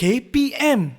KPM.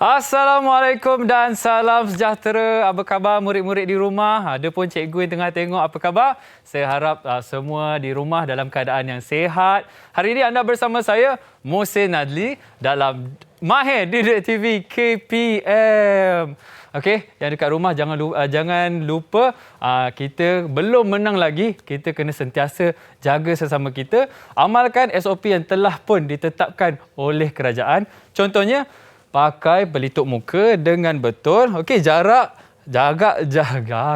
Assalamualaikum dan salam sejahtera. Apa khabar murid-murid di rumah? Ada pun cikgu yang tengah tengok, apa khabar? Saya harap semua di rumah dalam keadaan yang sihat. Hari ini anda bersama saya, Mohsin Adli, dalam Mahir Didik TV KPM. Okey, yang dekat rumah jangan lupa kita belum menang lagi. Kita kena sentiasa jaga sesama kita. Amalkan SOP yang telah pun ditetapkan oleh kerajaan. Contohnya, pakai pelitup muka dengan betul. Okey, jaga,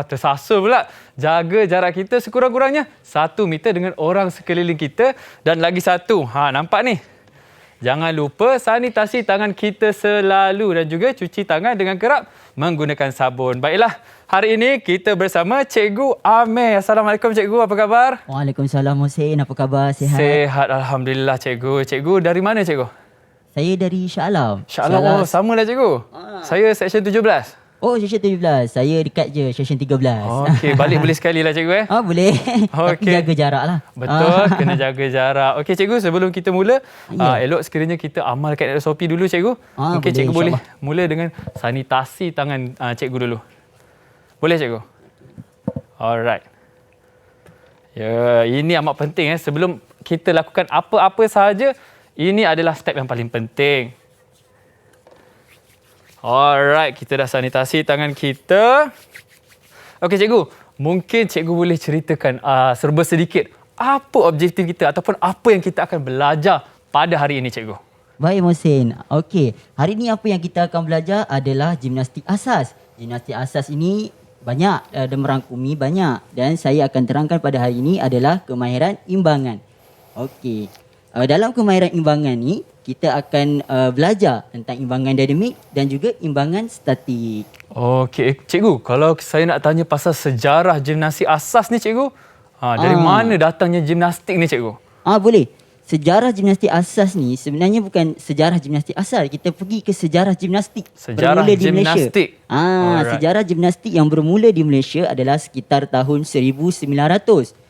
tersasul pula. Jaga jarak kita sekurang-kurangnya 1 meter dengan orang sekeliling kita. Dan lagi satu, nampak ni? Jangan lupa sanitasi tangan kita selalu dan juga cuci tangan dengan kerap menggunakan sabun. Baiklah, hari ini kita bersama Cikgu Amir. Assalamualaikum Cikgu, apa khabar? Waalaikumsalam Mohsin, apa khabar? Sihat? Sihat, Alhamdulillah Cikgu. Cikgu dari mana Cikgu? Saya dari Shah Alam. Shah Alam, sama lah Cikgu. Saya Seksyen 17. Oh, Seksyen 17. Saya dekat je, Seksyen 13. Okey, balik boleh sekali lah Cikgu Boleh. Okey. Tapi jaga jarak lah. Betul, kena jaga jarak. Okey Cikgu, sebelum kita mula, elok sekiranya kita amalkan SOP dulu Cikgu. Mungkin boleh, Cikgu boleh mula dengan sanitasi tangan Cikgu dulu. Boleh Cikgu? Alright. Ya, ini amat penting sebelum kita lakukan apa-apa sahaja. Ini adalah step yang paling penting. Alright, kita dah sanitasi tangan kita. Okey Cikgu, mungkin Cikgu boleh ceritakan serba sedikit apa objektif kita ataupun apa yang kita akan belajar pada hari ini Cikgu. Baik Mohsin. Okey, hari ni apa yang kita akan belajar adalah gimnastik asas. Gimnastik asas ini banyak dan merangkumi banyak. Dan saya akan terangkan pada hari ini adalah kemahiran imbangan. Okey. Dalam kemahiran imbangan ni, kita akan belajar tentang imbangan dinamik dan juga imbangan statik. Okey, Cikgu, kalau saya nak tanya pasal sejarah gimnastik asas ni Cikgu, dari mana datangnya gimnastik ni Cikgu? Boleh. Sejarah gimnastik asas ni sebenarnya bukan sejarah gimnastik asal. Kita pergi ke sejarah gimnastik. Sejarah gimnastik. Sejarah gimnastik yang bermula di Malaysia adalah sekitar tahun 1900.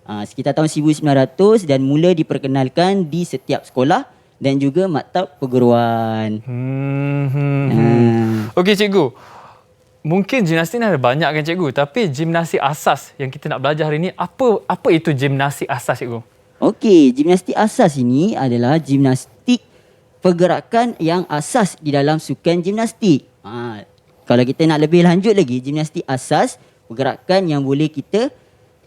Sekitar tahun 1900 dan mula diperkenalkan di setiap sekolah dan juga maktab perguruan. Okey Cikgu, mungkin gimnastik ni ada banyak kan Cikgu, tapi gimnastik asas yang kita nak belajar hari ini, apa itu gimnastik asas Cikgu? Okey, gimnastik asas ini adalah gimnastik pergerakan yang asas di dalam sukan gimnastik. Kalau kita nak lebih lanjut lagi, gimnastik asas pergerakan yang boleh kita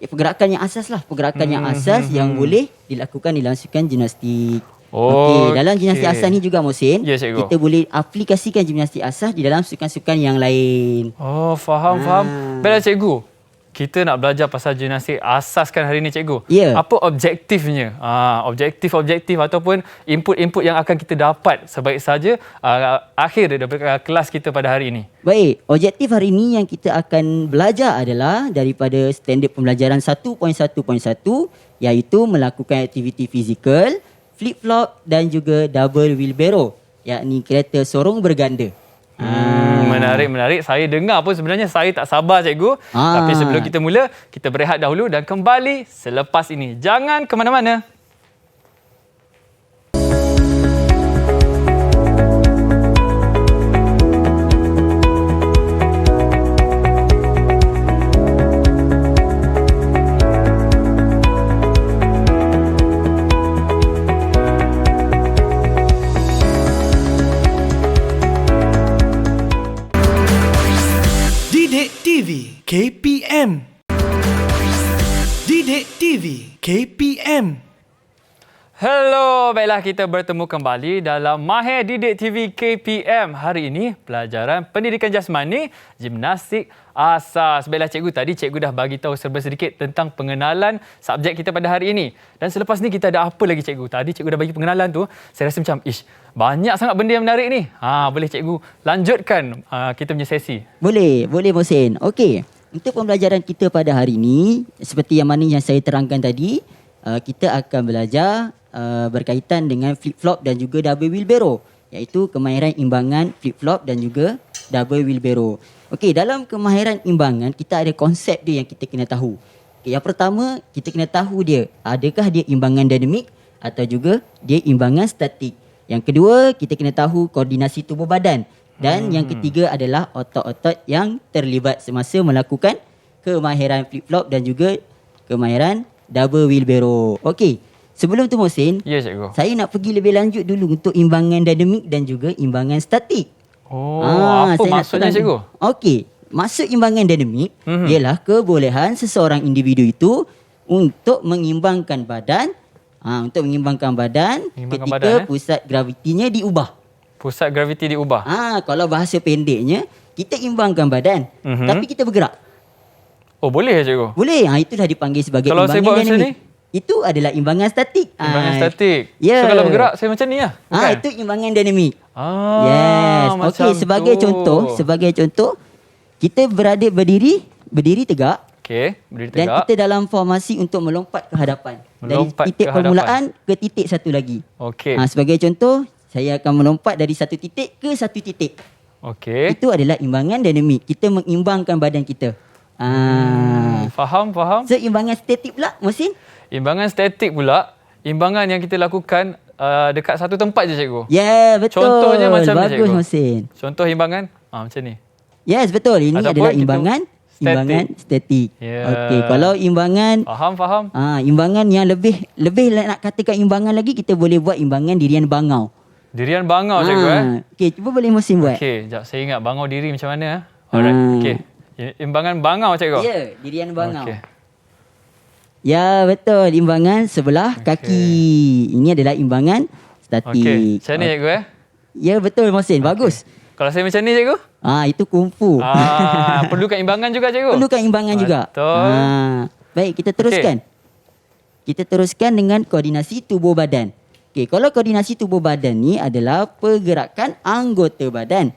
pergerakan yang asas lah. Pergerakan yang asas yang boleh dilakukan dalam sukan gimnastik. Okey, dalam gimnastik asas ni juga Mohsin, kita boleh aplikasikan gimnastik asas di dalam sukan-sukan yang lain. Faham. Baiklah Cikgu, kita nak belajar pasal gimnastik asas kan hari ini Cikgu. Apa objektifnya? Objektif ataupun input-input yang akan kita dapat sebaik saja akhir daripada kelas kita pada hari ini. Baik, objektif hari ini yang kita akan belajar adalah daripada standard pembelajaran 1.1.1 iaitu melakukan aktiviti fizikal, flip-flop dan juga double wheelbarrow, yakni kereta sorong berganda. Menarik. Saya dengar pun sebenarnya saya tak sabar Cikgu. Tapi sebelum kita mula, kita berehat dahulu dan kembali selepas ini. Jangan ke mana-mana. Didik TV KPM. Hello, baiklah kita bertemu kembali dalam Mahir Didik TV KPM. Hari ini pelajaran pendidikan jasmani, gimnastik asas. Baiklah cikgu, tadi cikgu dah bagi tahu serba sedikit tentang pengenalan subjek kita pada hari ini. Dan selepas ni kita ada apa lagi cikgu? Tadi cikgu dah bagi pengenalan tu, saya rasa macam banyak sangat benda yang menarik ni. Boleh cikgu lanjutkan kita punya sesi? Boleh Mohsin. Okey. Untuk pembelajaran kita pada hari ini, seperti yang mana yang saya terangkan tadi, kita akan belajar berkaitan dengan flip-flop dan juga double wheelbarrow, iaitu kemahiran imbangan flip-flop dan juga double wheelbarrow. Okey, dalam kemahiran imbangan kita ada konsep dia yang kita kena tahu. Okay, yang pertama, kita kena tahu dia, adakah dia imbangan dinamik atau juga dia imbangan statik. Yang kedua, kita kena tahu koordinasi tubuh badan. Dan yang ketiga adalah otot-otot yang terlibat semasa melakukan kemahiran flip-flop dan juga kemahiran double wheelbarrow. Okey, sebelum tu Mohsin, Ya cikgu. saya nak pergi lebih lanjut dulu untuk imbangan dinamik dan juga imbangan statik. Apa maksudnya cikgu? Okey, maksud imbangan dinamik ialah kebolehan seseorang individu itu untuk mengimbangkan badan, ketika pusat gravitinya diubah. Pusat graviti diubah. Kalau bahasa pendeknya, kita imbangkan badan, tapi kita bergerak. Oh, boleh ya cikgu? Boleh. Itulah dipanggil sebagai Kalau saya buat imbangan macam dinamik. Itu adalah imbangan statik. Imbangan statik. Ya. So kalau bergerak saya macam ni lah. Bukan? Itu imbangan dinamik. Macam Okey, sebagai contoh, kita berdiri tegak. Okey, berdiri Dan tegak. kita dalam formasi untuk melompat ke hadapan. Melompat dari titik ke hadapan. permulaan ke titik satu lagi. Okey. Sebagai contoh, saya akan melompat dari satu titik ke satu titik. Okey. Itu adalah imbangan dinamik. Kita mengimbangkan badan kita. Faham. So, imbangan statik pula, Mohsin? Imbangan statik pula, imbangan yang kita lakukan dekat satu tempat je cikgu. Ya, betul. Contohnya macam ni, Bagus, cikgu. Mohsin. Contoh imbangan macam ni. Yes, betul. Ini Ataupun adalah kita imbangan statik. Ya. Okey, kalau imbangan Faham. imbangan yang lebih nak katakan imbangan lagi, kita boleh buat imbangan dirian bangau. Dirian bangau cikgu Okey, cuba boleh Mohsin buat. Okey, jap saya ingat bangau diri macam mana. Alright. Okey. Imbangan bangau cikgu. Ya, dirian bangau. Okey. Ya, betul. Imbangan sebelah kaki. Ini adalah imbangan statik. Okey. Macam ni cikgu Ya, betul Mohsin. Bagus. Kalau saya macam ni cikgu? Itu kungfu. Perlukan imbangan juga cikgu? Perlukan imbangan juga. Betul. Baik, kita teruskan. Kita teruskan dengan koordinasi tubuh badan. Okey, kalau koordinasi tubuh badan ni adalah pergerakan anggota badan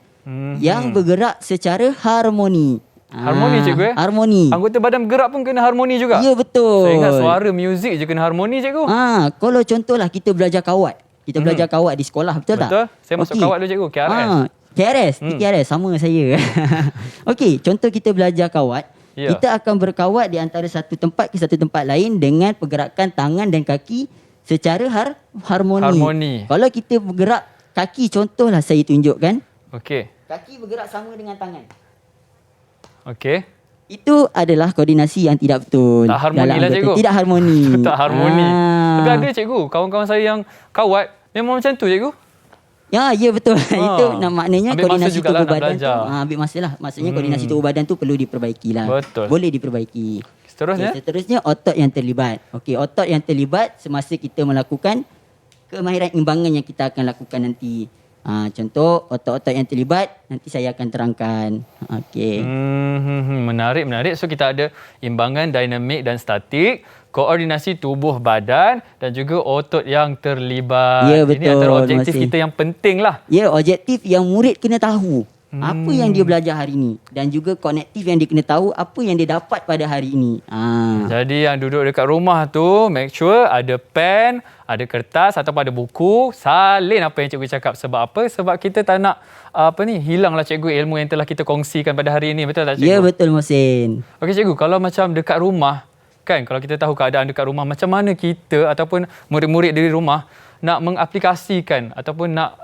yang bergerak secara harmoni. Harmoni cikgu Harmoni. Anggota badan bergerak pun kena harmoni juga? Ya, betul. Saya ingat suara muzik je kena harmoni cikgu. Kalau contohlah kita belajar kawat. Kita belajar kawat di sekolah, betul tak? Betul. Saya masuk kawat dulu cikgu, KRS. KRS, sama saya. Okey, contoh kita belajar kawat. Ya. Kita akan berkawat di antara satu tempat ke satu tempat lain dengan pergerakan tangan dan kaki secara harmoni. Kalau kita bergerak kaki, contohlah saya tunjukkan. Okey. Kaki bergerak sama dengan tangan. Okey. Itu adalah koordinasi yang tidak betul. Tak harmoni dalam lah anggota. cikgu. Tidak harmoni. Tak harmoni. Tapi ada cikgu, kawan-kawan saya yang kawat memang macam tu cikgu. Ya, betul. Itu maknanya ambil koordinasi masa jugalah tubuh nak badan tu. belajar. Ambil masa lah. Maksudnya koordinasi tubuh badan tu perlu diperbaiki lah. Betul. Boleh diperbaiki. Seterusnya? Okay, seterusnya otot yang terlibat. Okey, otot yang terlibat semasa kita melakukan kemahiran imbangan yang kita akan lakukan nanti. Contoh otot-otot yang terlibat nanti saya akan terangkan. Okey. Menarik. So kita ada imbangan dinamik dan statik, koordinasi tubuh badan dan juga otot yang terlibat. Ya, betul, Ini antara objektif Mohsin. kita yang penting lah. Ya, objektif yang murid kena tahu. Apa yang dia belajar hari ini dan juga konektif yang dia kena tahu apa yang dia dapat pada hari ini. Jadi yang duduk dekat rumah tu make sure ada pen, ada kertas atau ada buku, salin apa yang cikgu cakap. Sebab apa? Sebab kita tak nak hilanglah cikgu ilmu yang telah kita kongsikan pada hari ini. Betul tak cikgu? Ya, betul Mohsin. Okey cikgu, kalau macam dekat rumah kan, kalau kita tahu keadaan dekat rumah, macam mana kita ataupun murid-murid di rumah nak mengaplikasikan ataupun nak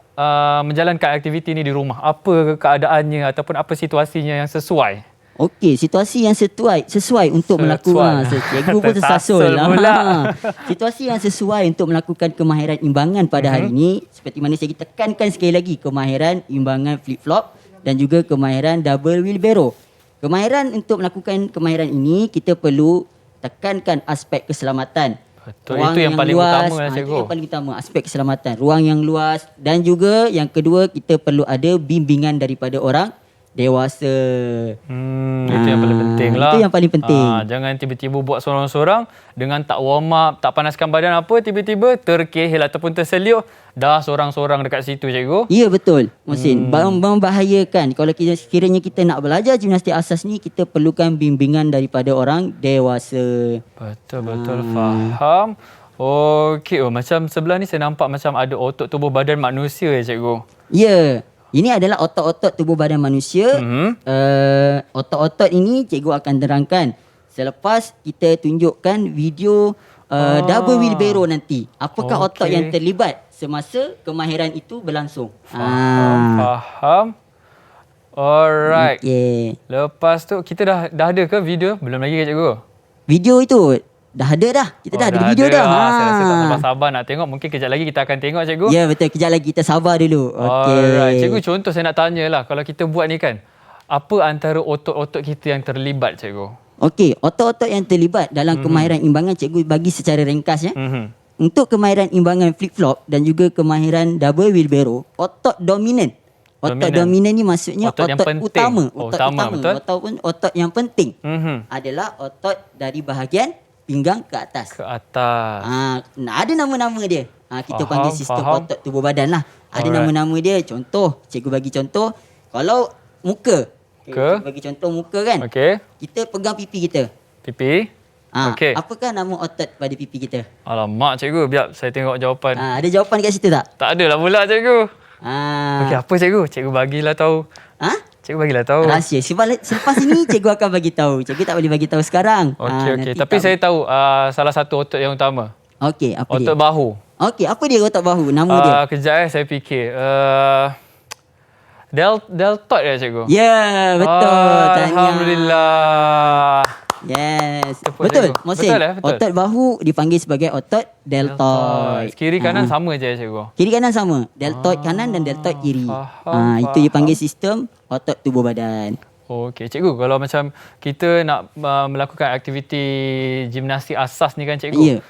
menjalankan aktiviti ni di rumah? Apa keadaannya ataupun apa situasinya yang sesuai? Okey, situasi yang sesuai untuk melakukan. Cikgu pun tersasul pula. Situasi yang sesuai untuk melakukan kemahiran imbangan pada hari ini, seperti mana saya tekankan sekali lagi, kemahiran imbangan flip-flop dan juga kemahiran double wheelbarrow. Kemahiran untuk melakukan kemahiran ini, kita perlu tekankan aspek keselamatan. Betul, itu yang paling utama lah, cikgu. Itu yang paling utama, aspek keselamatan. Ruang yang luas dan juga yang kedua kita perlu ada bimbingan daripada orang dewasa. Itu yang paling penting lah. Itu yang paling penting. Jangan tiba-tiba buat sorang-sorang dengan tak warm up, tak panaskan badan apa, tiba-tiba terkehil ataupun terseliuk, dah sorang-sorang dekat situ, cikgu. Ya, betul, Mohsin. Membahayakan. Kalau sekiranya kita nak belajar gimnastik asas ni, kita perlukan bimbingan daripada orang dewasa. Betul, faham. Okey, macam sebelah ni saya nampak macam ada otot tubuh badan manusia, cikgu. Ya. Ini adalah otot-otot tubuh badan manusia. Otot-otot ini cikgu akan terangkan selepas kita tunjukkan video double wheelbarrow nanti. Apakah otot yang terlibat semasa kemahiran itu berlangsung. Faham. Alright. Okay. Lepas tu kita dah ada ke video? Belum lagi ke, cikgu? Video itu dah ada dah. Kita dah ada video dah. Saya rasa tak sabar-sabar nak tengok. Mungkin kejap lagi kita akan tengok, cikgu. Ya, betul. Kejap lagi kita sabar dulu. Okey. Alright. Cikgu, contoh saya nak tanya lah. Kalau kita buat ni kan, apa antara otot-otot kita yang terlibat, cikgu? Okey, otot-otot yang terlibat dalam kemahiran imbangan cikgu bagi secara ringkas ya. Untuk kemahiran imbangan flip-flop dan juga kemahiran double wheelbarrow, otot dominan. Otot dominan ni maksudnya otot utama. Otot utama, betul? Ataupun otot yang penting adalah otot dari bahagian pinggang ke atas. Ke atas. Ada nama-nama dia. Kita panggil sistem otot tubuh badan lah. Ada nama-nama dia. Contoh, cikgu bagi contoh. Kalau muka. Cikgu bagi contoh muka kan. Kita pegang pipi kita. Pipi. Apakah nama otot pada pipi kita? Alamak, cikgu. Biar saya tengok jawapan. Ada jawapan dekat situ tak? Tak ada lah pula, cikgu. Okey, apa, cikgu? Cikgu bagilah tahu. Cikgu bagilah tahu. Rahsia. Selepas ini cikgu akan bagi tahu. Cikgu tak boleh bagi tahu sekarang. Okey. Tapi saya tahu salah satu otot yang utama. Okey, apa otot dia? Bahu. Okey, apa dia otot bahu? Nama dia? Kejap saya fikir. Deltoid ya, cikgu? Ya, betul. Alhamdulillah. Yes. Tepuk, betul, Betul, Mohsin. betul. Otot bahu dipanggil sebagai otot deltoid. Kiri kanan sama je, cikgu? Kiri kanan sama. Deltoid kanan dan deltoid kiri. Itu dipanggil sistem otot tubuh badan. Okey, cikgu, kalau macam kita nak melakukan aktiviti gimnastik asas ni kan, cikgu?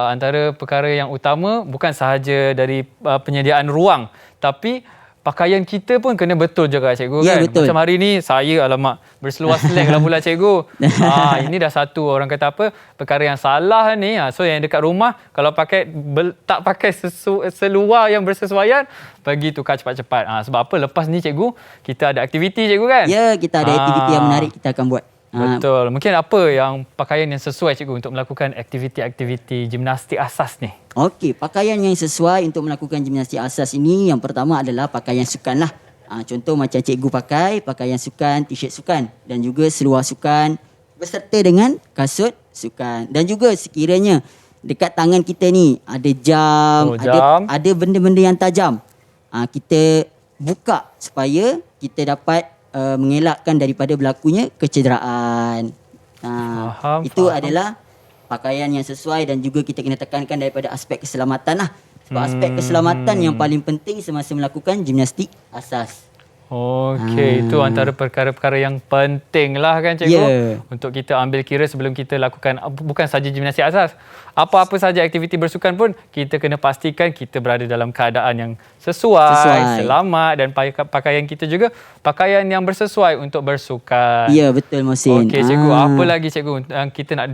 Antara perkara yang utama bukan sahaja dari penyediaan ruang, tapi pakaian kita pun kena betul juga, cikgu, kan? Betul. Macam hari ni saya berseluar slang lah pula, cikgu. Ini dah satu orang kata apa, perkara yang salah ni. So yang dekat rumah kalau tak pakai seluar yang bersesuaian, pergi tukar cepat-cepat. Sebab apa? Lepas ni, cikgu, kita ada aktiviti, cikgu, kan? Ya, kita ada aktiviti yang menarik kita akan buat. Betul. Mungkin apa yang pakaian yang sesuai, cikgu, untuk melakukan aktiviti-aktiviti gimnastik asas ni? Okey, pakaian yang sesuai untuk melakukan gimnastik asas ini, yang pertama adalah pakaian sukan lah. Contoh macam cikgu pakai pakaian sukan, t-shirt sukan dan juga seluar sukan beserta dengan kasut sukan. Dan juga sekiranya dekat tangan kita ni ada jam, ada benda-benda yang tajam, kita buka supaya kita dapat mengelakkan daripada berlakunya kecederaan. Itu adalah pakaian yang sesuai dan juga kita kena tekankan daripada aspek keselamatan lah. Sebab aspek keselamatan yang paling penting semasa melakukan gimnastik asas. Okey, itu antara perkara-perkara yang penting lah, kan, cikgu? Untuk kita ambil kira sebelum kita lakukan bukan saja gimnastik asas. Apa-apa saja aktiviti bersukan pun kita kena pastikan kita berada dalam keadaan yang sesuai. Selamat, dan pakaian kita juga pakaian yang bersesuai untuk bersukan. Ya, betul, Mohsin. Okey, cikgu, apa lagi, cikgu, yang kita nak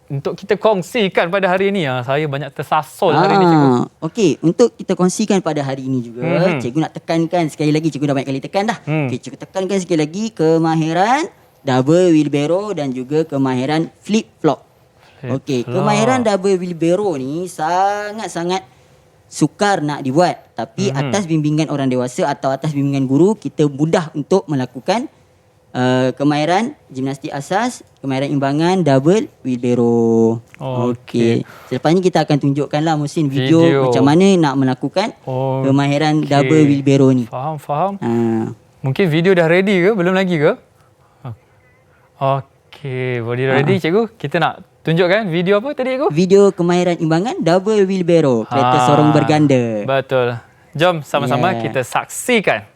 untuk kita kongsikan pada hari ini? Saya banyak tersasol hari ini, cikgu. Okey, untuk kita kongsikan pada hari ini juga, cikgu nak tekankan sekali lagi, cikgu dah banyak kali tekan dah. Okey, cikgu tekankan sekali lagi kemahiran double wheelbarrow dan juga kemahiran flip-flop. Okey, kemahiran double wheelbarrow ni sangat-sangat sukar nak dibuat. Tapi atas bimbingan orang dewasa atau atas bimbingan guru, kita mudah untuk melakukan kemahiran gimnastik asas, kemahiran imbangan double wheelbarrow. Okey. Selepas ni kita akan tunjukkanlah, Mohsin, video macam mana nak melakukan kemahiran double wheelbarrow ni. Faham. Mungkin video dah ready ke? Belum lagi ke? Okey, body ready, cikgu. Kita nak tunjukkan video apa tadi, cikgu? Video kemahiran imbangan double wheelbarrow, kereta sorong berganda. Betul. Jom sama-sama kita saksikan.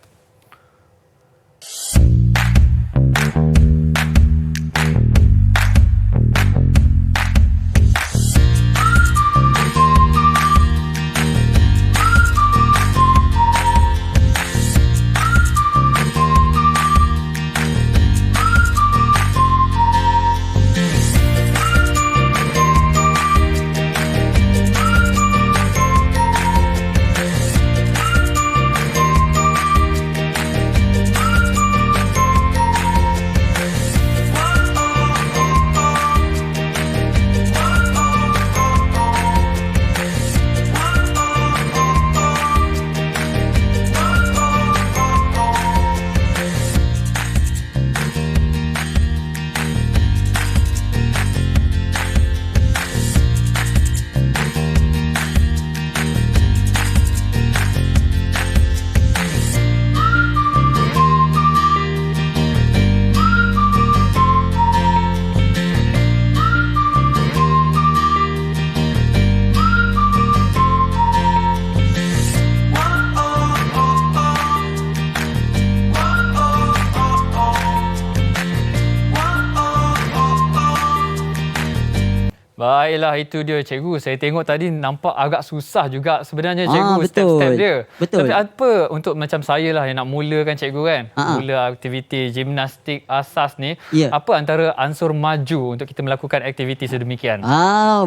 Baiklah, itu dia cikgu. Saya tengok tadi nampak agak susah juga sebenarnya cikgu betul. step-step dia. Betul. Tapi apa untuk macam saya lah yang nak mulakan cikgu kan. Mula aktiviti gimnastik asas ni. Ya. Apa antara ansur maju untuk kita melakukan aktiviti sedemikian?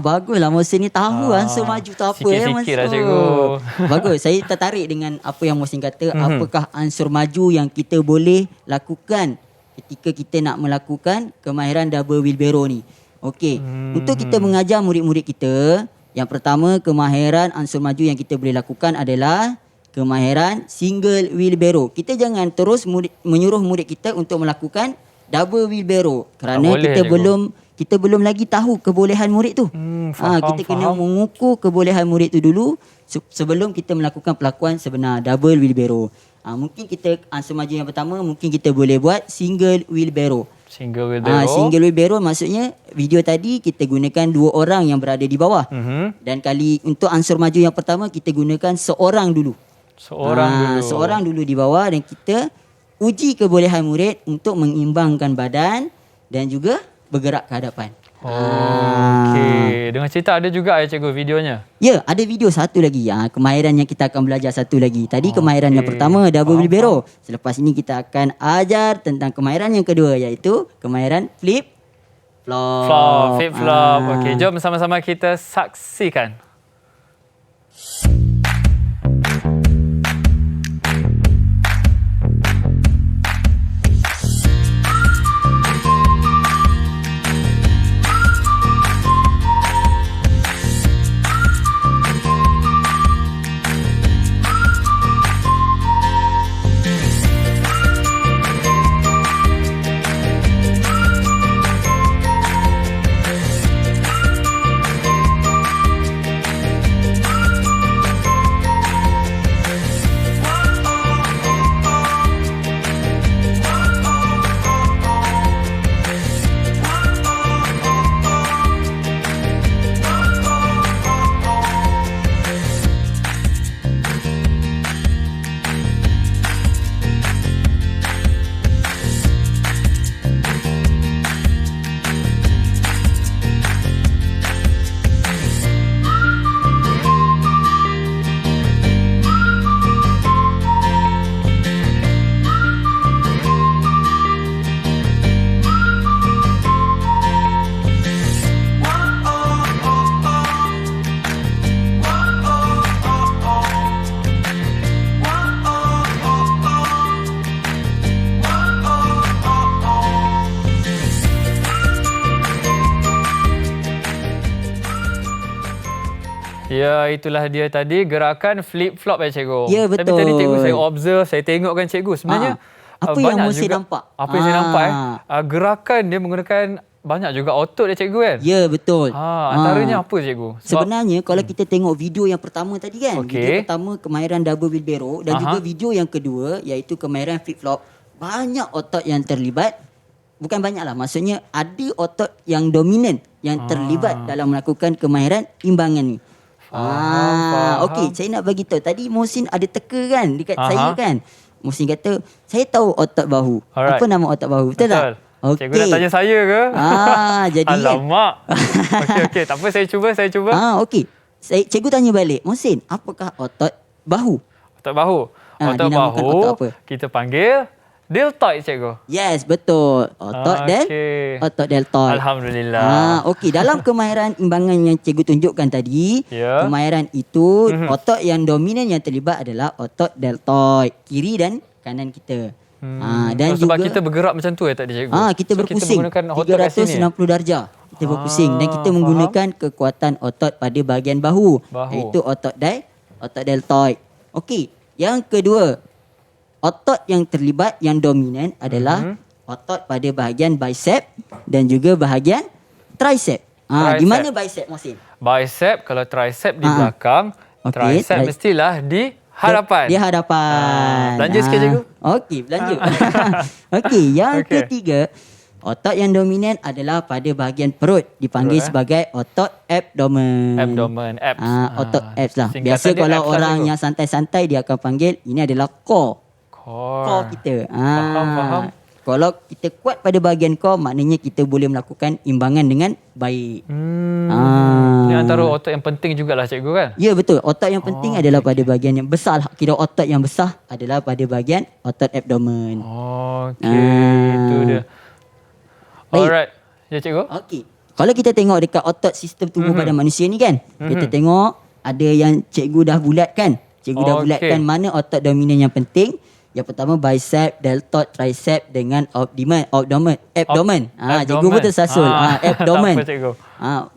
Baguslah Mohsin ni tahu ansur maju tu apa sikit-sikit lah, cikgu. Bagus, saya tertarik dengan apa yang Mohsin kata. Apakah ansur maju yang kita boleh lakukan ketika kita nak melakukan kemahiran double wheelbarrow ni. Okey, untuk kita mengajar murid-murid kita, yang pertama kemahiran ansur maju yang kita boleh lakukan adalah kemahiran single wheelbarrow. Kita jangan terus menyuruh murid kita untuk melakukan double wheelbarrow kerana kita belum lagi tahu kebolehan murid tu. Kita kena mengukur kebolehan murid tu dulu sebelum kita melakukan pelakuan sebenar double wheelbarrow. Mungkin kita ansur maju yang pertama mungkin kita boleh buat single wheelbarrow. Single wheelbarrow. Single wheelbarrow maksudnya video tadi kita gunakan 2 orang yang berada di bawah. Dan kali untuk ansur maju yang pertama kita gunakan seorang dulu. Seorang dulu di bawah dan kita uji kebolehan murid untuk mengimbangkan badan dan juga bergerak ke hadapan. Okey. Dengan cerita ada juga ya cikgu videonya? Ya, ada video satu lagi. Kemahiran yang kita akan belajar satu lagi. Tadi kemahiran yang pertama double wheelbarrow. Selepas ini kita akan ajar tentang kemahiran yang kedua iaitu kemahiran flip flop. Flip flop. Okey, jom sama-sama kita saksikan. Ya, itulah dia tadi gerakan flip flop ya cikgu. Ya, betul. Tapi tadi cikgu saya observe, saya tengok kan cikgu sebenarnya apa yang Mohsin nampak? Apa yang saya nampak gerakan dia menggunakan banyak juga otot ya cikgu kan? Ya, betul. Antaranya apa cikgu? Sebenarnya kalau kita tengok video yang pertama tadi kan, Okey. video pertama kemahiran double wheelbarrow dan juga video yang kedua iaitu kemahiran flip flop, banyak otot yang terlibat. Bukan banyak lah, maksudnya ada otot yang dominan yang terlibat dalam melakukan kemahiran imbangan ni. Okey, saya nak bagi tahu. Tadi Mohsin ada teka kan dekat saya kan. Mohsin kata, saya tahu otot bahu. Alright. Apa nama otot bahu? Betul tak? Okey. Cikgu nak tanya saya ke? Jadi Alamak. Okey, tak apa, saya cuba. Okey. Cikgu tanya balik. Mohsin, apakah otot bahu? Otot bahu. Otot dinamakan bahu otot apa? kita panggil deltoid cikgu. Yes, betul. Otot deltoid. Alhamdulillah. Okey, dalam kemahiran imbangan yang cikgu tunjukkan tadi, kemahiran itu otot yang dominan yang terlibat adalah otot deltoid, kiri dan kanan kita. Dan sebab juga kita bergerak macam tu ya tadi cikgu. kita berpusing kita menggunakan otot kat sini. 360 darjah. Kita berpusing dan kita menggunakan kekuatan otot pada bahagian bahu. Iaitu otot deltoid. Okey, yang kedua, otot yang terlibat yang dominan adalah otot pada bahagian bicep dan juga bahagian tricep. Di mana bicep, Mohsin? Bicep, kalau tricep di belakang, tricep mestilah di hadapan. Di hadapan. Belanja sikit cikgu. Okey, belanja. Okey, yang ketiga, otot yang dominan adalah pada bahagian perut, dipanggil sebagai otot abdomen. Abs. Otot abs lah. Singkatan Biasa dia kalau abs orang lah, yang santai-santai dia akan panggil ini adalah core. Core kita. Faham. Kalau kita kuat pada bahagian core, maknanya kita boleh melakukan imbangan dengan baik. Ini antara otot yang penting jugalah cikgu kan? Ya betul. Otot yang penting adalah pada bahagian yang besar. Kira otot yang besar adalah pada bahagian otot abdomen. Itu dia. Baik. Alright. Ya cikgu. Okey. Kalau kita tengok dekat otot sistem tubuh badan manusia ni kan, kita tengok ada yang cikgu dah bulatkan. Cikgu dah bulatkan mana otot dominan yang penting. Yang pertama bicep, deltoid, tricep dengan abdomen. Cikgu pun tersasul. Abdomen. Tak apa cikgu.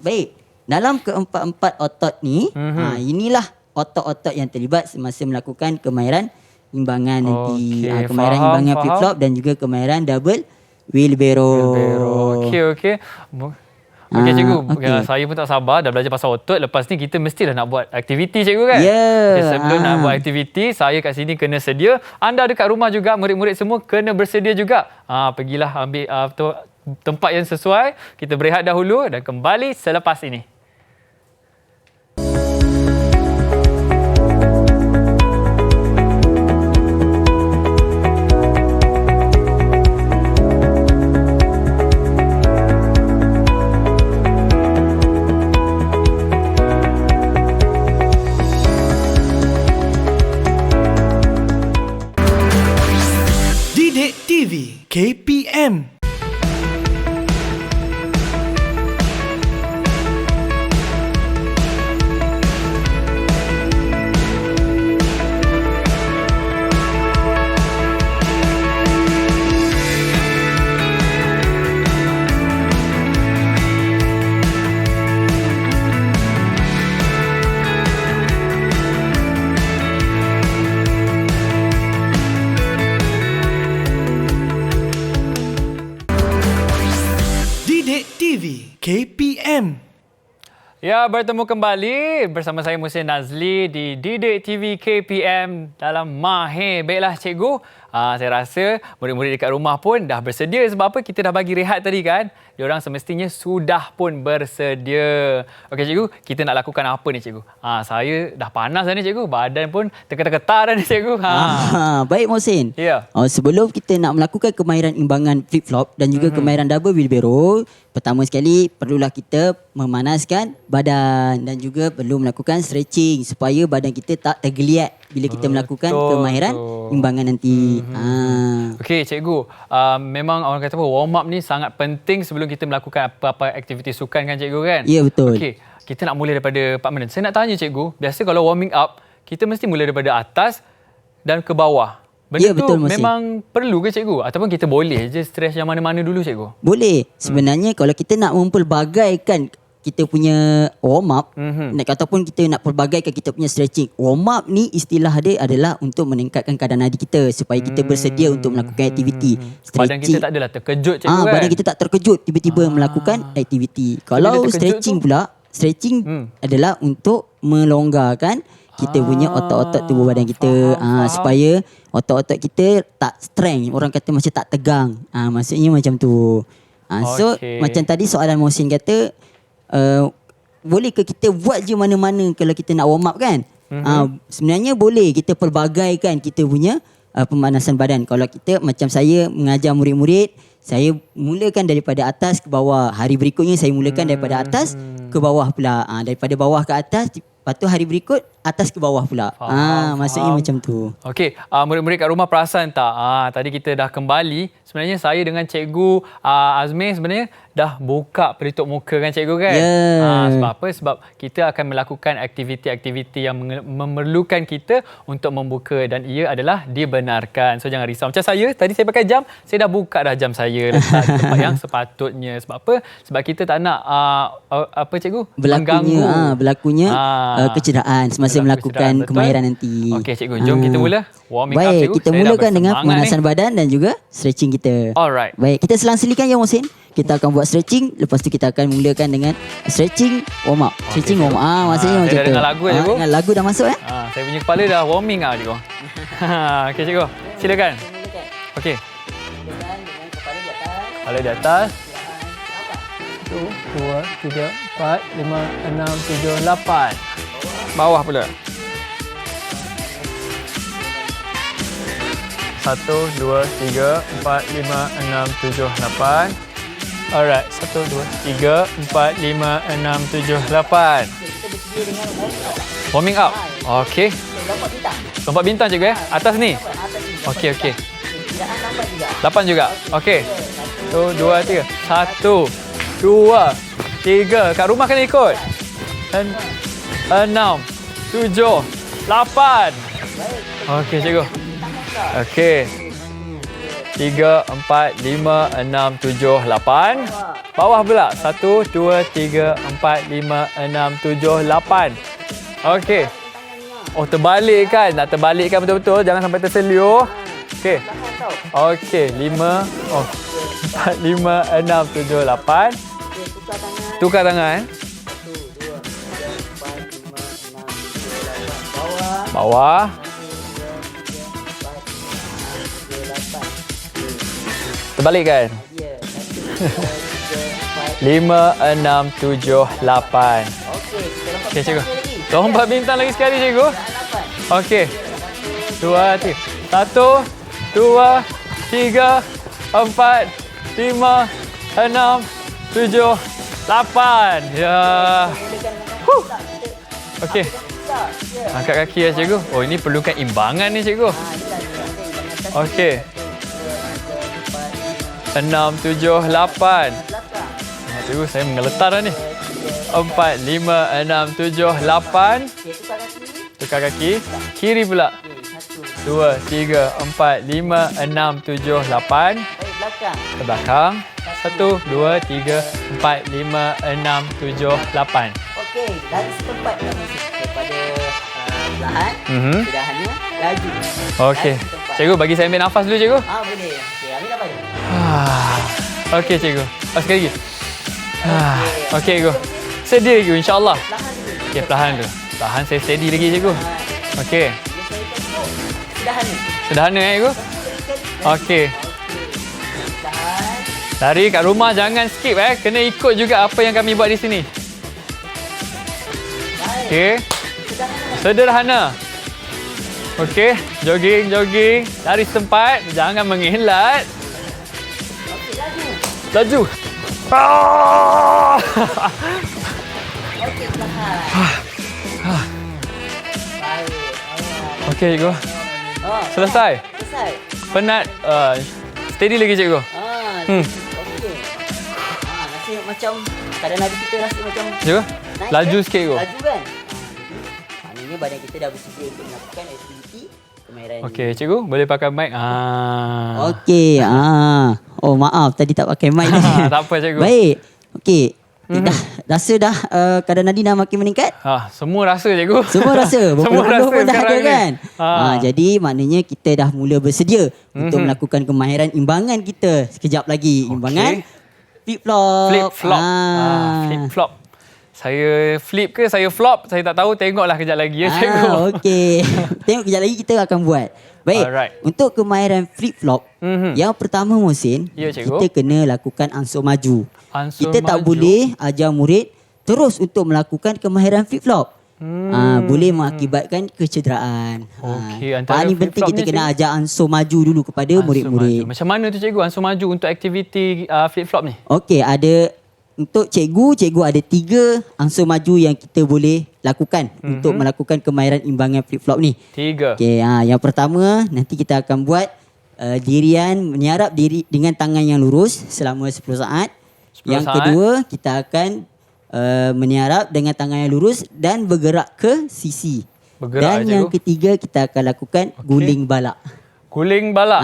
Baik. Dalam keempat-empat otot ni, inilah otot-otot yang terlibat semasa melakukan kemahiran imbangan nanti. Kemahiran imbangan flip-flop dan juga kemahiran double wheelbarrow. Okey. Okey cikgu, saya pun tak sabar dah belajar pasal otot. Lepas ni kita mestilah nak buat aktiviti cikgu kan? Okay, sebelum nak buat aktiviti, saya kat sini kena sedia. Anda dekat rumah juga, murid-murid semua kena bersedia juga. Pergilah ambil tempat yang sesuai. Kita berehat dahulu dan kembali selepas ini. Didik TV KPM. Didik TV KPM. Ya, bertemu kembali bersama saya Muhsin Nazli di Didik TV KPM dalam Mahir. Baiklah cikgu, saya rasa murid-murid dekat rumah pun dah bersedia sebab apa? Kita dah bagi rehat tadi kan? Diorang semestinya sudah pun bersedia. Okey cikgu, kita nak lakukan apa ni cikgu? Saya dah panas dah ni cikgu, badan pun terketar-ketar dah ni cikgu. Baik Muhsin. Ya. Sebelum kita nak melakukan kemahiran imbangan flip-flop dan juga kemahiran double wheelbarrow, pertama sekali perlulah kita memanaskan badan dan juga perlu melakukan stretching supaya badan kita tak tergeliat bila kita melakukan kemahiran imbangan nanti. Okey cikgu, memang orang kata apa, warm up ni sangat penting sebelum kita melakukan apa-apa aktiviti sukan kan cikgu kan? Ya betul. Okey, kita nak mula daripada part mana? Saya nak tanya cikgu, biasa kalau warming up, kita mesti mula daripada atas dan ke bawah. Benda tu betul, Muhsin. memang perlu ke cikgu? Ataupun kita boleh je stres yang mana-mana dulu cikgu? Boleh. Sebenarnya kalau kita nak mempelbagaikan kita punya warm up, ataupun kita nak pelbagaikan kita punya stretching. Warm up ni istilah dia adalah untuk meningkatkan kadar nadi kita supaya kita bersedia untuk melakukan aktiviti. Badan kita tak adalah terkejut cikgu kan? Badan kita tak terkejut tiba-tiba melakukan aktiviti. Kalau stretching pula, stretching adalah untuk melonggarkan kita punya otot-otot tubuh badan kita, supaya otot-otot kita tak strength. Orang kata macam tak tegang. Maksudnya macam tu. So macam tadi soalan Muhsin kata, boleh ke kita buat je mana-mana kalau kita nak warm up kan? Sebenarnya boleh kita pelbagaikan kita punya pemanasan badan. Kalau kita macam saya mengajar murid-murid, saya mulakan daripada atas ke bawah. Hari berikutnya saya mulakan daripada atas ke bawah pula. Daripada bawah ke atas, lepas tu hari berikut atas ke bawah pula. Maksudnya macam tu. Okey, murid-murid kat rumah perasan tak? Tadi kita dah kembali. Sebenarnya saya dengan cikgu Azmi sebenarnya dah buka pelitup muka kan cikgu kan? Sebab apa? Sebab kita akan melakukan aktiviti-aktiviti yang memerlukan kita untuk membuka dan ia adalah dibenarkan. So jangan risau. Macam saya, tadi saya pakai jam, saya dah buka dah jam saya letak di tempat yang sepatutnya. Sebab apa? Sebab kita tak nak apa cikgu? Berlakunya kecederaan semasa melakukan kemahiran nanti. Okey cikgu, jom kita mula warming up cikgu. Baik, kita mulakan dengan pemanasan badan dan juga stretching kita. Alright. Baik, kita selang-selikan ya Muhsin. Kita akan buat stretching, lepas tu kita akan mulakan dengan stretching warm up. Stretching warm up. Maksudnya macam tu. Dengar lagu cikgu. Dengan lagu dah masuk saya punya kepala dah warming lah cikgu. Okey cikgu, silakan. Okey. Kepala di atas. 1, 2, 3, 4, 5, 6, 7, 8. Bawah pula. 1, 1, 2, 3, 4, 5, 6, 7, 8. Alright, 1, 2, 3, 4, 5, 6, 7, 8. Warming up. Okey. Lompat bintang cikgu Atas ni. Okey, okey. 8 juga. Okey. 1, 2, 3. 1, 2, 3. Kat rumah kena ikut. 6, 7, 8. Okey, cikgu. Okey. 3, 4, 5, 6, 7, 8. Bawah pula. 1, 2, 3, 4, 5, 6, 7, 8. Okey. Oh, terbalik kan? Nak terbalikkan betul-betul. Jangan sampai terseliur. Okey. Okey. 5. Oh. 4, 5, 6, 7, 8. Tukar tangan. Bawah. Terbalik kan? 5, 6, 7, 8. Okey, cikgu. Lompat bintang lagi sekali, cikgu. Okey. 2, 3. 1, 2, 3, 4, 5, 6, 7, 8. Ya. Okey. Angkat kaki ya, cikgu. Oh, ini perlukan imbangan ni, cikgu. Okey. 6, 7, 8. Cikgu, saya menggeletar dah ni. 4, 5, 6, 7, 8. Tukar kaki. Kiri pula. 2, 3, 4, 5, 6, 7, 8. Ke belakang. 1, 2, 3, 4, 5, 6, 7, 8. Okey, dari setempat daripada belahan, kedahannya laju. Okey. Cikgu, bagi saya ambil nafas dulu, cikgu. Boleh. Okey, ambil nafas. Okey, cikgu. Sekali lagi. Okey, cikgu. Steady lagi, insyaAllah. Okey, perlahan dulu. Perlahan saya steady lagi, cikgu. Okey. Sederhana. Sederhana, cikgu. Okey. Dari kat rumah jangan skip, kena ikut juga apa yang kami buat di sini. Okey. Sederhana. Okey, jogging. Dari setempat, jangan mengelak. Laju. Okey, cikgu. Selesai. Penat. Steady lagi, cikgu. Okey. Rasa macam kadang-kadang kita rasa macam Cikgu, laju sikit, cikgu. Laju kan? Maknanya badan kita dah bersedia untuk melakukan aktiviti kemahiran. Okey, cikgu, boleh pakai mic. Okey. Oh, maaf tadi tak pakai mic ni. Tak apa, cikgu. Baik. Okey. Rasa dah kadar nadi dah makin meningkat? Semua rasa, cikgu. Semua rasa. Semua rasa pun dah ada sekarang kan? ni. Jadi maknanya kita dah mula bersedia untuk melakukan kemahiran imbangan kita sekejap lagi. Imbangan flip-flop. Flip-flop. Flip-flop. Saya flip ke saya flop? Saya tak tahu. Tengoklah kejap lagi ya, cikgu. Okey. Tengok kejap lagi kita akan buat. Baik. Alright. Untuk kemahiran flip-flop, yang pertama Mohsin, Ya, cikgu. kita kena lakukan ansur maju. Ansur Kita tak maju. boleh ajar murid terus untuk melakukan kemahiran flip-flop. Boleh mengakibatkan kecederaan. Okey, antara Paling penting flip-flop kita ni, kena ajar ansur maju dulu kepada Ansur murid-murid. maju. Macam mana tu, cikgu? Ansur maju untuk aktiviti flip-flop ni? Okey, ada untuk cikgu ada 3 ansur maju yang kita boleh lakukan untuk melakukan kemahiran imbangan flip-flop ni. 3. Okey, yang pertama nanti kita akan buat dirian menyarap diri dengan tangan yang lurus selama 10 saat. 10 Yang saat. kedua, kita akan menyarap dengan tangan yang lurus dan bergerak ke sisi. Bergerak, dan yang cikgu. ketiga, kita akan lakukan guling balak. Guling balak.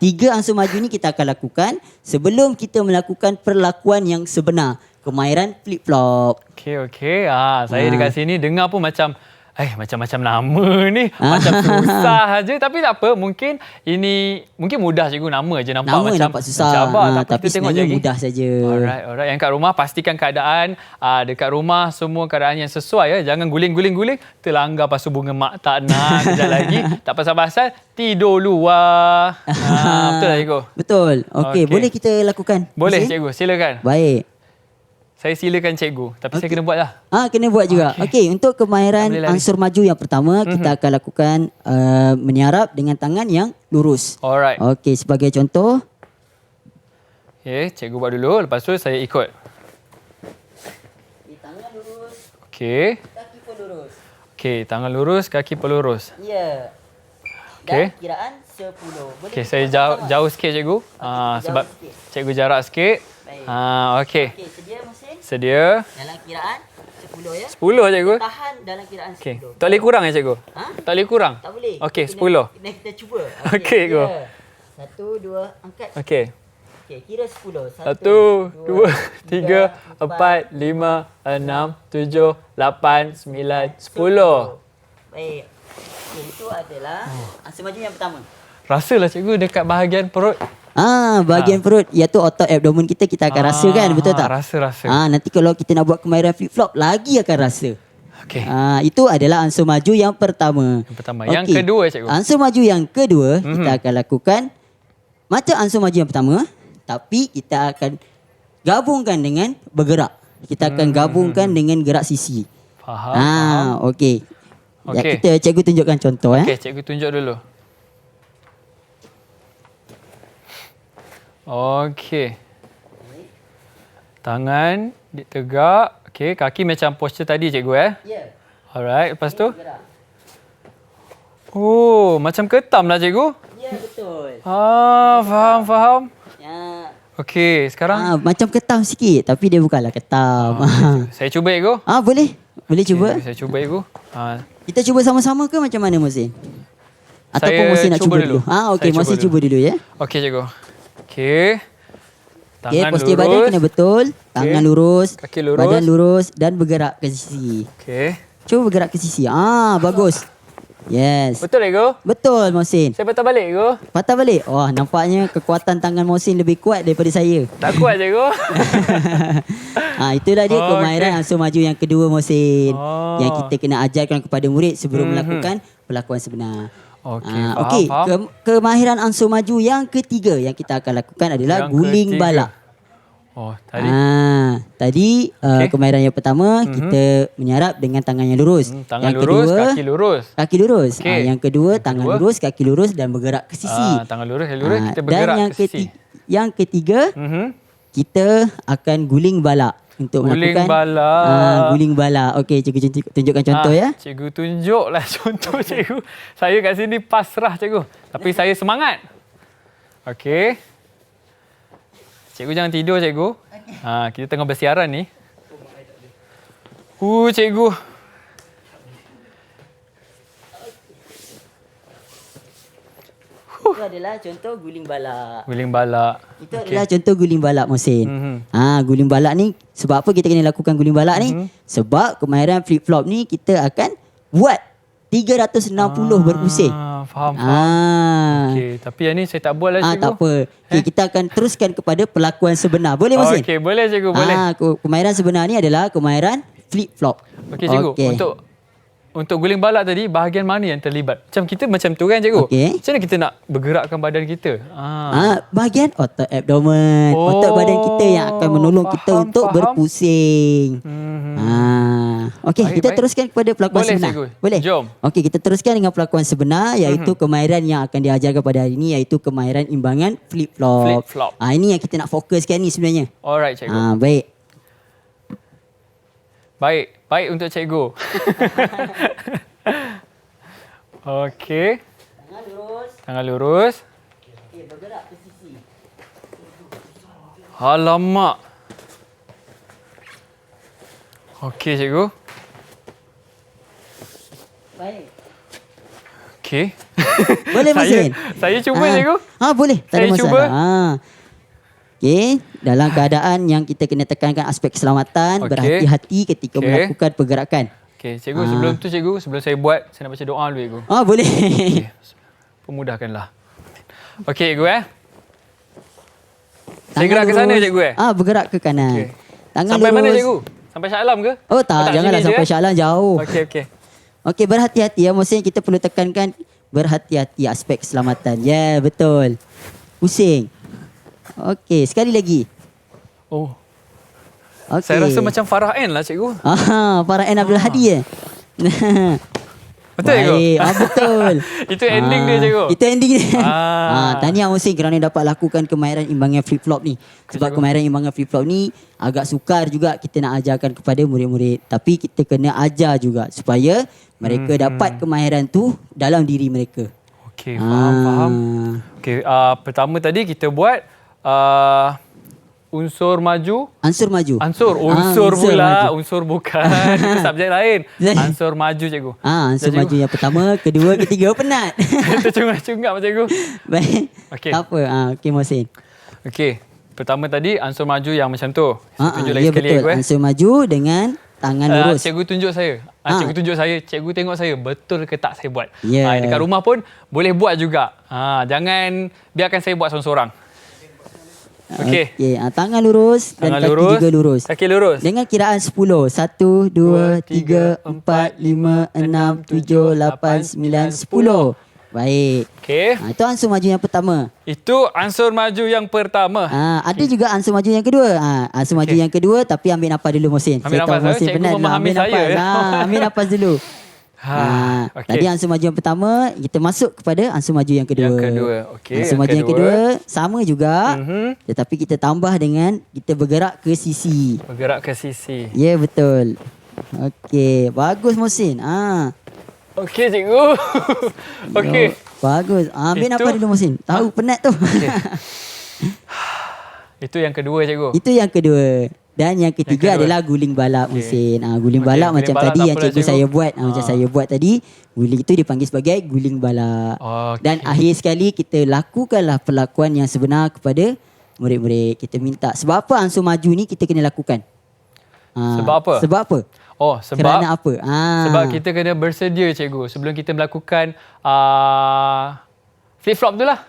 3 ansur maju ni kita akan lakukan sebelum kita melakukan perlakuan yang sebenar. Kemahiran flip-flop. Okey. Saya dekat sini dengar pun macam macam-macam nama ni. Macam susah aja. Tapi tak apa. Mungkin mudah, cikgu. Nama je nampak Nama macam nampak susah. mencabar. Tapi kita tengok sebenarnya je lagi. mudah saja. Alright. Yang kat rumah, pastikan keadaan dekat rumah semua keadaan yang sesuai. Jangan guling-guling. Terlanggar pasu bunga mak tak nak. Kejap lagi. Tak pasal-pasal. Tidur luar. Betul tak, cikgu? Betul. Okey, Okey. boleh kita lakukan? Boleh, Mohsin? cikgu. Silakan. Baik. Saya silakan cikgu. Tapi saya kena buat lah. Kena buat juga. Okey, untuk kemahiran Tak boleh lari. unsur maju yang pertama, kita akan lakukan menyarap dengan tangan yang lurus. Alright. Okey, sebagai contoh. Okay, cikgu buat dulu. Lepas tu saya ikut. Tangan lurus, Okey. kaki pun lurus. Okey, tangan lurus, kaki pelurus. Ya. Okey. Dan kiraan 10. Boleh Okey, kita saya buat jauh, sama-sama? jauh sikit cikgu. jauh Sebab sikit. cikgu jarak sikit. Baik. Okey. Okey, sedia mesin? Sedia. Dalam kiraan 10 ya. 10 cikgu. Tahan dalam kiraan 10. Okey. Tak boleh kurang ya cikgu? Ha? Tak boleh kurang? Tak boleh. Okey, Kena- 10. Kena kita cuba. Okey, go. 1, 2, angkat. Okey. Okey, kira 10. 1, 2, 3, 4, 5, 6, 7, 8, 9, 10. Baik. Okey, itu adalah ansur maju yang pertama. Rasalah cikgu dekat bahagian perut. Bahagian perut iaitu otot abdomen kita akan rasakan, betul tak? Rasa. Nanti kalau kita nak buat kemahiran flip flop lagi akan rasa. Okey. Itu adalah ansur maju yang pertama. Yang pertama. Yang kedua, cikgu. Ansur maju yang kedua kita akan lakukan macam ansur maju yang pertama, tapi kita akan gabungkan dengan bergerak. Kita akan gabungkan dengan gerak sisi. Faham. Okey. Ya, Okey. kita cikgu tunjukkan contoh Okey, cikgu tunjuk dulu. Okey. Tangan tegak. Okey, kaki macam posture tadi cikgu Ya. Alright, lepas tu? Gerak. Oh, macam ketam lah cikgu. Ya, betul. Faham. Ya. Okey, sekarang Macam ketam sikit tapi dia bukanlah ketam. saya cuba cikgu. Boleh. Boleh cuba. Saya cuba cikgu. Kita cuba sama-sama ke macam mana Mohsin? Ataupun Saya Mohsin nak cuba cuba dulu? dulu. Okey, Saya Mohsin cuba cuba dulu ya. Okey cikgu. Okey. Okey, Tangan postur lurus. badan kena betul. Tangan lurus. Kaki lurus. Badan lurus dan bergerak ke sisi. Okey. Cuba bergerak ke sisi. Bagus. Yes. Betul cikgu? Betul Mohsin. Saya patah balik cikgu. Patah balik. Wah, nampaknya kekuatan tangan Mohsin lebih kuat daripada saya. Tak kuat cikgu. Itulah dia Okey. kemahiran ansur maju yang kedua Mohsin. Yang kita kena ajarkan kepada murid sebelum melakukan perlakuan sebenar. Okey, Okey, faham. kemahiran ansur maju yang ketiga yang kita akan lakukan adalah Yang guling ketiga. balak. Oh, tadi. Tadi Okey. kemahiran yang pertama kita menyarap dengan tangan yang lurus. Tangan yang lurus, kedua, kaki lurus. Kaki lurus. Okey. Yang kedua tangan kedua. lurus, kaki lurus dan bergerak ke sisi. Tangan lurus, kaki lurus, kita Dan bergerak yang ke sisi. yang ketiga kita akan guling balak untuk Guling melakukan balak. guling balak. Okey, cikgu tunjukkan contoh ya. Cikgu tunjuklah contoh cikgu. Saya kat sini pasrah cikgu. Tapi saya semangat. Okey. Cikgu jangan tidur cikgu. Kita tengah bersiaran ni. Cikgu. Itu adalah contoh guling balak. Guling balak. Itu adalah contoh guling balak Mohsin. Mhm. Guling balak ni sebab apa kita kena lakukan guling balak ni? Sebab kemahiran flip flop ni kita akan buat 360 berpusing. Faham. Okey, tapi yang ni saya tak buat lah cikgu. Tak apa. Okay, kita akan teruskan kepada perlakuan sebenar. Boleh Mohsin? Okey, boleh cikgu, boleh. Kemahiran sebenar ni adalah kemahiran flip flop. Okey cikgu, untuk guling balak tadi, bahagian mana yang terlibat? Macam kita macam tu kan cikgu? Okey. Macam mana kita nak bergerakkan badan kita? Bahagian otot abdomen. Otot badan kita yang akan menolong kita faham, untuk faham. berpusing. Okey, Baik, kita baik. teruskan kepada perlakuan Boleh, sebenar. cikgu. Boleh? Jom. Okey, kita teruskan dengan perlakuan sebenar iaitu kemahiran yang akan diajarkan pada hari ini iaitu kemahiran imbangan flip flop. Flip flop. Ini yang kita nak fokuskan ni sebenarnya. Alright cikgu. Baik. Baik untuk cikgu. Okey. Tangan lurus. Tangan lurus. Okey, bergerak ke sisi. Alamak. Okey cikgu. Baik. Okey. Boleh Mohsin? Saya cuba cikgu. Boleh. Tak ada Saya masalah. cuba. Okey, dalam keadaan yang kita kena tekankan aspek keselamatan, Okey. berhati-hati ketika Okey. melakukan pergerakan. Okey, cikgu sebelum tu cikgu, sebelum saya buat, saya nak baca doa dulu cikgu. Boleh. Okey. Pemudahkanlah. Okey cikgu Saya gerak ke sana cikgu Bergerak ke kanan. Okey. Tangan Sampai lurus. mana cikgu? Sampai Shah Alam ke? Oh tak, janganlah sini je, sampai Shah Alam jauh. Okey. Okey, berhati-hati ya. Maksudnya kita perlu tekankan berhati-hati aspek keselamatan. Ya, betul. Pusing. Okey, sekali lagi. Oh. Okey. Saya rasa macam Farah N lah cikgu. Farah N Abdul Hadi Betul cikgu? Baik. Betul. Itu ending dia cikgu. Itu ending dia. Ah. Tahniah Muhsin kerana dapat lakukan kemahiran imbangan flip-flop ni. Sebab kemahiran imbangan flip-flop ni agak sukar juga kita nak ajarkan kepada murid-murid. Tapi kita kena ajar juga supaya mereka dapat kemahiran tu dalam diri mereka. Okey, faham. Okey, pertama tadi kita buat unsur maju. Ansur maju. Unsur pula. maju. Unsur bukan. Itu subjek lain. Ansur maju cikgu. Ansur Dah, maju yang pertama, kedua, ketiga penat. Tercungap-cungap cikgu. Baik. Okey. Tak apa. Okey Muhsin. Okey. Pertama tadi ansur maju yang macam tu. Tunjuk lagi ya sekali betul. cikgu. Ansur maju dengan tangan lurus. Cikgu tunjuk saya. Cikgu tunjuk saya. Cikgu tengok saya. Betul ke tak saya buat. Ya. Dekat rumah pun boleh buat juga. Jangan biarkan saya buat seorang-seorang. Okey. Tangan lurus dan Tangan kaki lurus, juga lurus. Kaki lurus. Dengan kiraan 10. 1, 2, 3, 4, 5, 6, 7, 8, 9, 10. Baik. Okey. Itu ansur maju yang pertama. Itu ansur maju yang pertama. Ada juga ansur maju yang kedua. Ansur maju yang kedua tapi ambil nafas dulu Muhsin. Ambil Saya tahu nafas, Muhsin cikgu penat. memahami Ambil saya. nafas. Ambil nafas dulu. Okey. Tadi ansur maju yang pertama, kita masuk kepada ansur maju yang kedua. Yang kedua. Okey. Ansur maju yang kedua sama juga. Tetapi kita tambah dengan kita bergerak ke sisi. Bergerak ke sisi. Ya, betul. Okey, bagus Muhsin. Okey cikgu. Okey. Bagus. Ambil Itu- nafas dulu Muhsin. Tahu penat tu. Itu yang kedua cikgu. Itu yang kedua. Dan yang ketiga kedua. adalah guling balap Muhsin. Guling Okey, balap guling macam balap tadi tak yang apa lah, cikgu cikgu. saya buat. Macam saya buat tadi, guling itu dipanggil sebagai guling balap. Okey. Dan akhir sekali kita lakukanlah perlakuan yang sebenar kepada murid-murid. Kita minta. Sebab apa ansur maju ni kita kena lakukan? Sebab apa? Sebab apa? Sebab Kerana apa? Sebab kita kena bersedia cikgu sebelum kita melakukan flip-flop tu lah.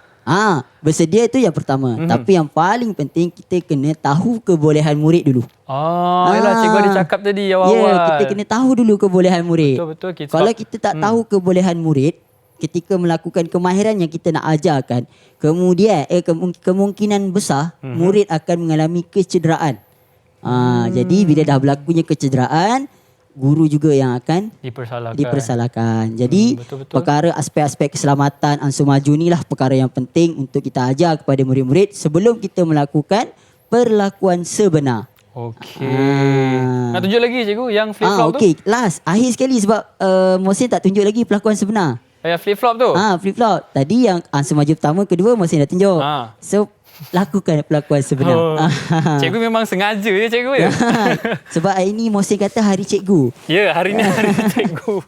Bersedia itu yang pertama. Tapi yang paling penting kita kena tahu kebolehan murid dulu. Yalah cikgu ada cakap tadi awal-awal. Ya, kita kena tahu dulu kebolehan murid. Betul-betul. Kalau kita tak tahu kebolehan murid ketika melakukan kemahiran yang kita nak ajarkan, kemudian kemungkinan besar murid akan mengalami kecederaan. Jadi bila dah berlakunya kecederaan, guru juga yang akan dipersalahkan. Jadi betul-betul. perkara aspek-aspek keselamatan ansur maju ni lah perkara yang penting untuk kita ajar kepada murid-murid sebelum kita melakukan perlakuan sebenar. Okey. Nak tunjuk lagi cikgu yang flip-flop tu? Okey, last. Akhir sekali sebab Muhsin tak tunjuk lagi perlakuan sebenar. Yang flip-flop tu? Flip-flop. Tadi yang ansur maju pertama, kedua Muhsin dah tunjuk. So, lakukan perlakuan sebenar. Cikgu memang sengaja je cikgu ya? Sebab hari ni Muhsin kata hari cikgu. Ya, hari ni hari cikgu.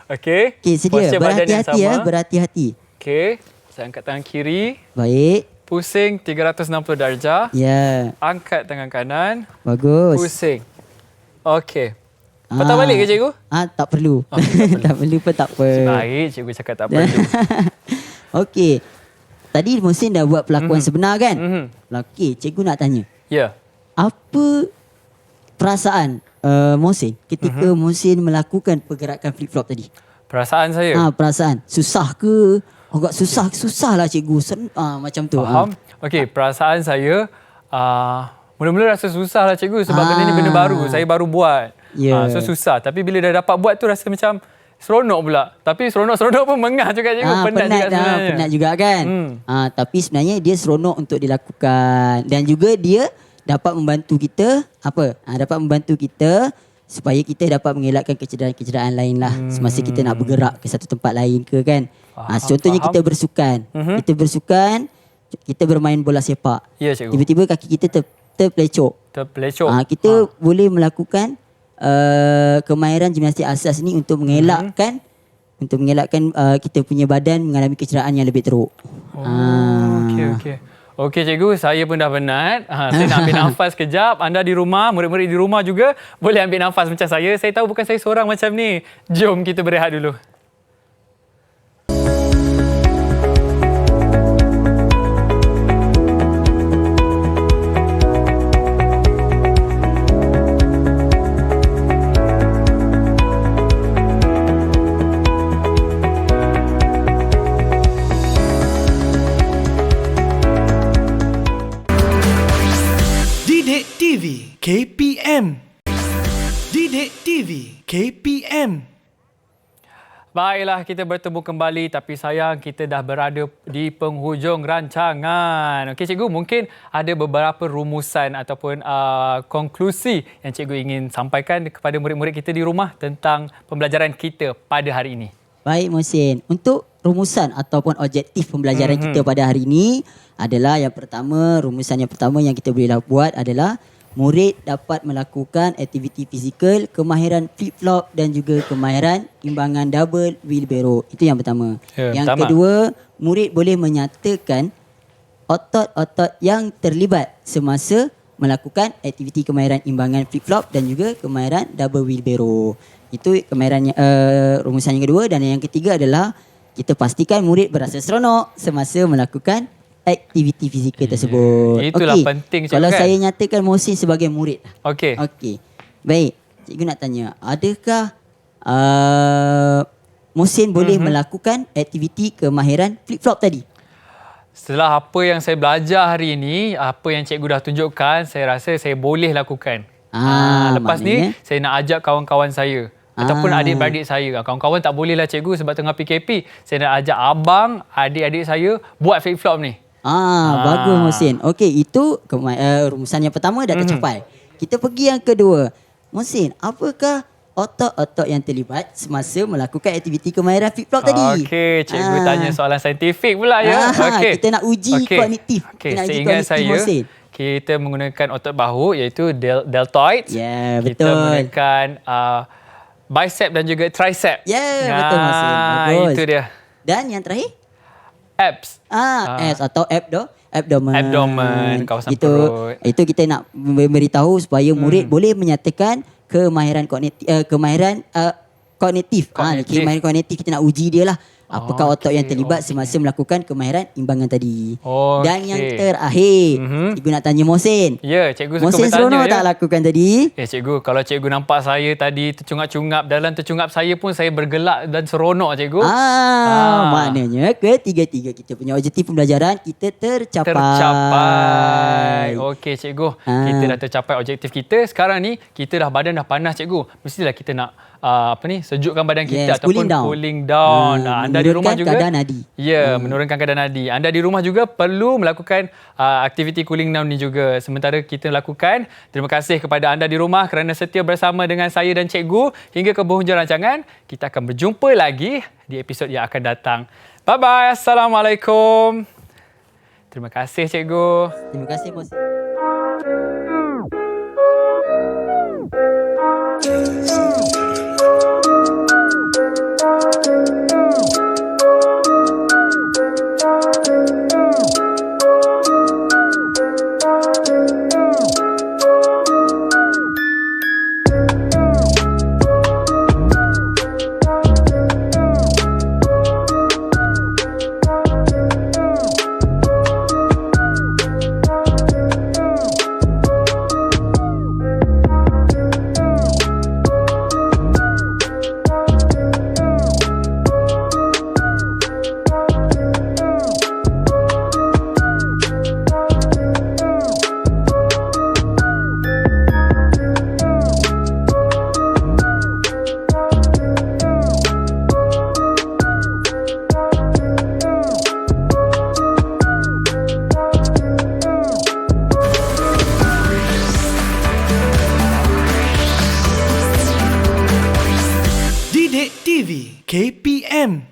Okey. Okey, sedia. Postur badan yang Berhati-hati sama. berhati-hati. Okey. Saya angkat tangan kiri. Baik. Pusing 360 darjah. Ya. Angkat tangan kanan. Bagus. Pusing. Okey. Patah balik ke cikgu? Tak perlu. Tak perlu pun tak apa. Baik, cikgu cakap tak perlu. Okey. Tadi Muhsin dah buat perlakuan sebenar kan? Okey, cikgu nak tanya. Ya. Apa perasaan Muhsin ketika Muhsin melakukan pergerakan flip-flop tadi? Perasaan saya. Perasaan. Susah ke? Agak susah lah cikgu. Macam tu. Faham? Okey, perasaan saya mula-mula rasa susah lah cikgu sebab benda ni benda baru. Saya baru buat. Ya. So susah. Tapi bila dah dapat buat tu rasa macam seronok pula. Tapi seronok-seronok pun mengah juga cikgu. Penat juga sebenarnya. Penat juga kan? Tapi sebenarnya dia seronok untuk dilakukan. Dan juga dia dapat membantu kita dapat membantu kita supaya kita dapat mengelakkan kecederaan-kecederaan lain lah semasa kita nak bergerak ke satu tempat lain ke kan. Contohnya kita bersukan. Kita bersukan, kita bermain bola sepak. Ya cikgu. Tiba-tiba kaki kita terpelecok. Kita boleh melakukan kemahiran gimnastik asas ni untuk mengelakkan kita punya badan mengalami kecederaan yang lebih teruk. Okey cikgu, saya pun dah penat. Saya nak ambil nafas kejap. Anda di rumah, murid-murid di rumah juga boleh ambil nafas macam saya. Saya tahu bukan saya seorang macam ni. Jom kita berehat dulu. Didik TV KP Didik TV KPM. Baiklah, kita bertemu kembali tapi sayang kita dah berada di penghujung rancangan. Okey cikgu, mungkin ada beberapa rumusan ataupun konklusi yang cikgu ingin sampaikan kepada murid-murid kita di rumah tentang pembelajaran kita pada hari ini. Baik Mohsin, untuk rumusan ataupun objektif pembelajaran kita pada hari ini adalah rumusan yang pertama yang kita boleh buat adalah murid dapat melakukan aktiviti fizikal, kemahiran flip-flop dan juga kemahiran imbangan double wheelbarrow. Itu yang pertama. Yang kedua, murid boleh menyatakan otot-otot yang terlibat semasa melakukan aktiviti kemahiran imbangan flip-flop dan juga kemahiran double wheelbarrow. Itu kemahiran rumusan yang kedua. Dan yang ketiga adalah kita pastikan murid berasa seronok semasa melakukan aktiviti fizikal tersebut. Itulah penting cikgu. Kalau kan? saya nyatakan Mohsin sebagai murid. Okey. Baik, cikgu nak tanya, adakah Mohsin boleh melakukan aktiviti kemahiran flip-flop tadi? Setelah apa yang saya belajar hari ini, apa yang cikgu dah tunjukkan, saya rasa saya boleh lakukan. Lepas ni saya nak ajak kawan-kawan saya ataupun adik-beradik saya. Kawan-kawan tak boleh lah cikgu sebab tengah PKP. Saya nak ajak abang, adik-adik saya buat flip-flop ni. Bagus Mohsin. Okey, itu rumusan yang pertama dah tercapai. Kita pergi yang kedua. Mohsin, apakah otot-otot yang terlibat semasa melakukan aktiviti kemahiran flip-flop tadi? Okey, cikgu tanya soalan saintifik pula ya. Okey. Kita nak uji kognitif. Okey, Kita nak uji seingat kognitif, saya Mohsin. kita menggunakan otot bahu iaitu deltoid. Ya, Kita betul. menggunakan bicep dan juga tricep. Ya, betul Mohsin. Bagus. Itu dia. Dan yang terakhir? Abs. Abs atau abdomen. Kawasan perut. Itu kita nak memberitahu supaya murid boleh menyatakan kemahiran kognitif. Kemahiran kognitif kita nak uji dia lah. Apakah otot yang terlibat semasa melakukan kemahiran imbangan tadi. Dan yang terakhir, cikgu nak tanya Mohsin. Ya, cikgu suka Mohsin bertanya. seronok tak lakukan tadi? Cikgu, kalau cikgu nampak saya tadi tercungap-cungap, dalam tercungap saya pun saya bergelak dan seronok cikgu. Maknanya ketiga-tiga kita punya objektif pembelajaran kita tercapai. Okey cikgu, kita dah tercapai objektif kita. Sekarang ni kita badan dah panas cikgu. Mestilah kita nak sejukkan badan kita ataupun cooling down. Anda di rumah juga kadar nadi. Ya, menurunkan kadar nadi. Anda di rumah juga perlu melakukan aktiviti cooling down ni juga. Sementara kita lakukan, terima kasih kepada anda di rumah kerana setia bersama dengan saya dan cikgu hingga ke penghujung rancangan. Kita akan berjumpa lagi di episod yang akan datang. Bye-bye. Assalamualaikum. Terima kasih cikgu. Terima kasih Mohsin. Didik TV KPM.